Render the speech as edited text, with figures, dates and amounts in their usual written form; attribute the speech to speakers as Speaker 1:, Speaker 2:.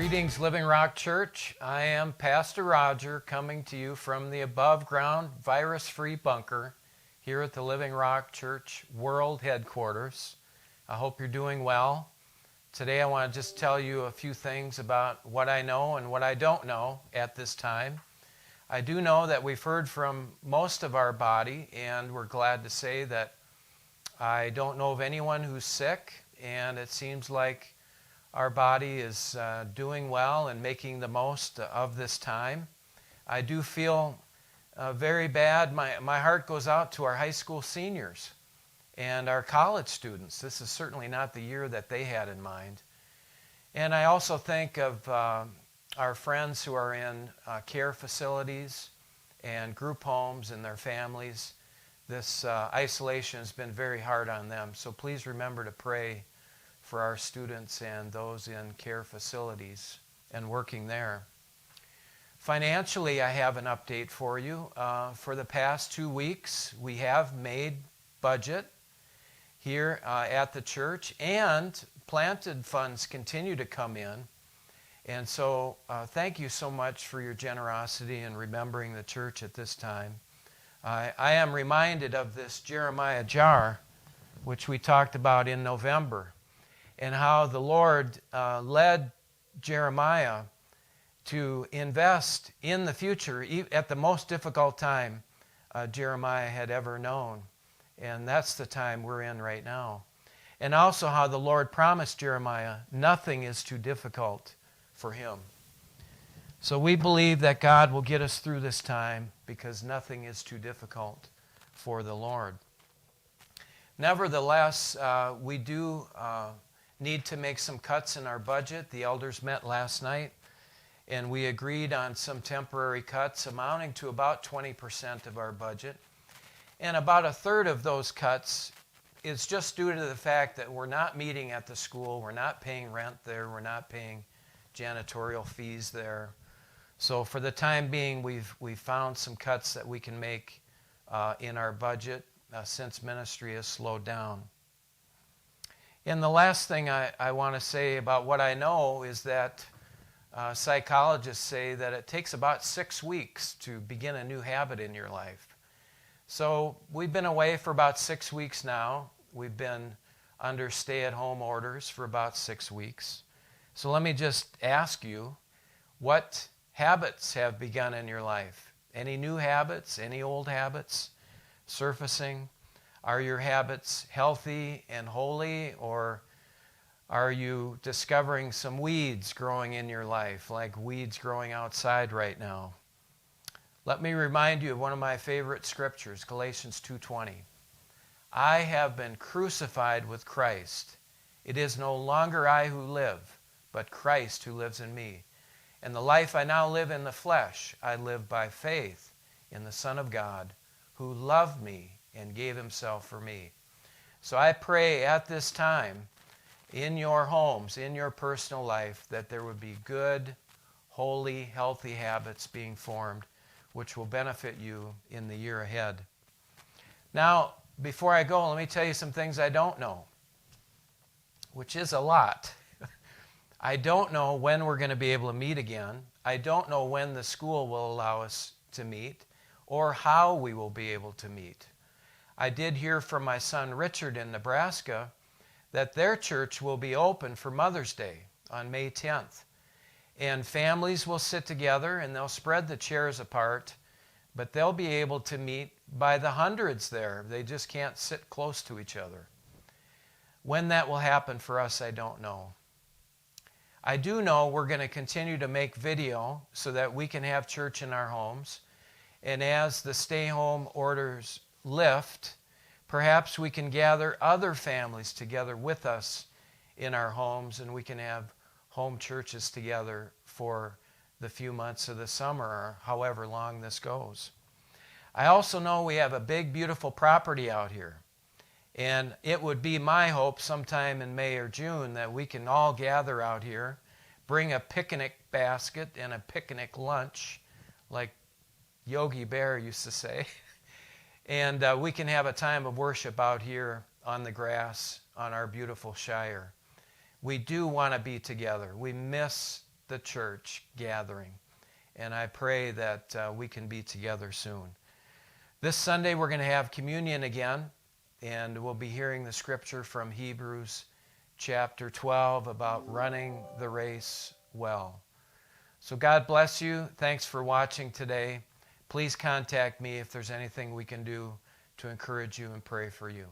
Speaker 1: Greetings, Living Rock Church. I am Pastor Roger coming to you from the above-ground virus-free bunker here at the Living Rock Church World Headquarters. I hope you're doing well. Today I want to just tell you a few things about what I know and what I don't know at this time. I do know that we've heard from most of our body, and we're glad to say that I don't know of anyone who's sick, and it seems like our body is doing well and making the most of this time. I do feel very bad. My heart goes out to our high school seniors and our college students. This is certainly not the year that they had in mind. And I also think of our friends who are in care facilities and group homes and their families. This isolation has been very hard on them. So please remember to pray for our students and those in care facilities and working there. Financially, I have an update for you. For the past 2 weeks, we have made budget here at the church, and planted funds continue to come in. And so thank you so much for your generosity in remembering the church at this time. I am reminded of this Jeremiah jar, which we talked about in November, and how the Lord led Jeremiah to invest in the future at the most difficult time Jeremiah had ever known. And that's the time we're in right now. And also how the Lord promised Jeremiah, nothing is too difficult for him. So we believe that God will get us through this time because nothing is too difficult for the Lord. Nevertheless, we do need to make some cuts in our budget. The elders met last night, and we agreed on some temporary cuts amounting to about 20% of our budget. And about a third of those cuts is just due to the fact that we're not meeting at the school, we're not paying rent there, we're not paying janitorial fees there. So for the time being, we've found some cuts that we can make in our budget since ministry has slowed down. And the last thing I want to say about what I know is that psychologists say that it takes about 6 weeks to begin a new habit in your life. So we've been away for about 6 weeks now. We've been under stay-at-home orders for about 6 weeks. So let me just ask you, what habits have begun in your life? Any new habits? Any old habits surfacing? Are your habits healthy and holy, or are you discovering some weeds growing in your life, like weeds growing outside right now? Let me remind you of one of my favorite scriptures, Galatians 2:20. I have been crucified with Christ. It is no longer I who live, but Christ who lives in me. And the life I now live in the flesh, I live by faith in the Son of God, who loved me and gave himself for me. So I pray at this time, in your homes, in your personal life, that there would be good, holy, healthy habits being formed, which will benefit you in the year ahead. Now, before I go, let me tell you some things I don't know, which is a lot. I don't know when we're going to be able to meet again. I don't know when the school will allow us to meet or how we will be able to meet. I did hear from my son Richard in Nebraska that their church will be open for Mother's Day on May 10th. And families will sit together and they'll spread the chairs apart, but they'll be able to meet by the hundreds there. They just can't sit close to each other. When that will happen for us, I don't know. I do know we're going to continue to make video so that we can have church in our homes. And as the stay-home orders lift, perhaps we can gather other families together with us in our homes, and we can have home churches together for the few months of the summer or however long this goes. I also know we have a big, beautiful property out here. And it would be my hope sometime in May or June that we can all gather out here, bring a picnic basket and a picnic lunch, like Yogi Bear used to say, and we can have a time of worship out here on the grass on our beautiful Shire. We do want to be together. We miss the church gathering. And I pray that we can be together soon. This Sunday we're going to have communion again, and we'll be hearing the scripture from Hebrews chapter 12 about running the race well. So God bless you. Thanks for watching today. Please contact me if there's anything we can do to encourage you and pray for you.